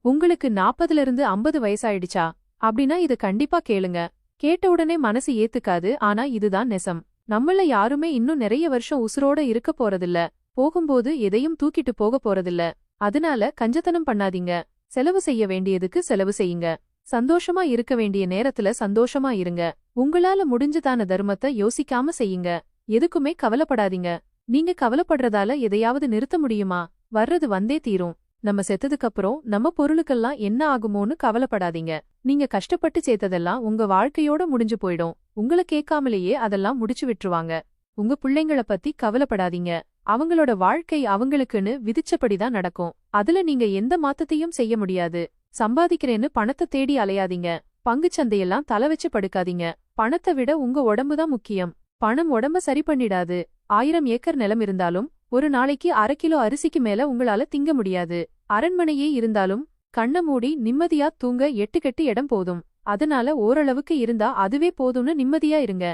உங்களுக்கு 40ல இருந்து 50 வயசாயிடுச்சா அப்படின்னா இது கண்டிப்பா கேளுங்க. கேட்ட உடனே மனசு ஏத்துக்காது, ஆனா இதுதான் நெசம். நம்மள யாருமே இன்னும் நிறைய வருஷம் உசுரோட இருக்க போறதில்ல. போகும்போது எதையும் தூக்கிட்டு போக போறதில்ல. அதனால கஞ்சத்தனம் பண்ணாதீங்க. செலவு செய்ய வேண்டியதுக்கு செலவு செய்யுங்க. சந்தோஷமா இருக்க வேண்டிய நேரத்துல சந்தோஷமா இருங்க. உங்களால முடிஞ்சதான தர்மத்தை யோசிக்காம செய்யுங்க. எதுக்குமே கவலைப்படாதீங்க. நீங்க கவலைப்படுறதால எதையாவது நிறுத்த முடியுமா? வர்றது வந்தே தீரும். நம்ம செத்ததுக்கு அப்புறம் நம்ம பொருளுக்கெல்லாம் என்ன ஆகுமோன்னு கவலைப்படாதீங்க. நீங்க கஷ்டப்பட்டு சேர்த்ததெல்லாம் உங்க வாழ்க்கையோட முடிஞ்சு போயிடும். உங்கள கேட்காமலேயே அதெல்லாம் முடிச்சு விட்டுருவாங்க. உங்க பிள்ளைங்கள பத்தி கவலைப்படாதீங்க. அவங்களோட வாழ்க்கை அவங்களுக்குன்னு விதிச்சபடிதான் நடக்கும். அதுல நீங்க எந்த மாத்தத்தையும் செய்ய முடியாது. சம்பாதிக்கிறேன்னு பணத்தை தேடி அலையாதீங்க. பங்குச்சந்தையெல்லாம் தலை வச்சு படுக்காதீங்க. பணத்தை விட உங்க உடம்புதான் முக்கியம். பணம் உடம்ப சரி பண்ணிடாது. 1000 ஏக்கர் நிலம் இருந்தாலும் ஒரு நாளைக்கு 1/2 கிலோ அரிசிக்கு மேல உங்களால திங்க முடியாது. அரண்மனையே இருந்தாலும் கண்ண மூடி நிம்மதியா தூங்க 8 கட்டு இடம் போதும். அதனால ஓரளவுக்கு இருந்தா அதுவே போதும்னு நிம்மதியா இருங்க.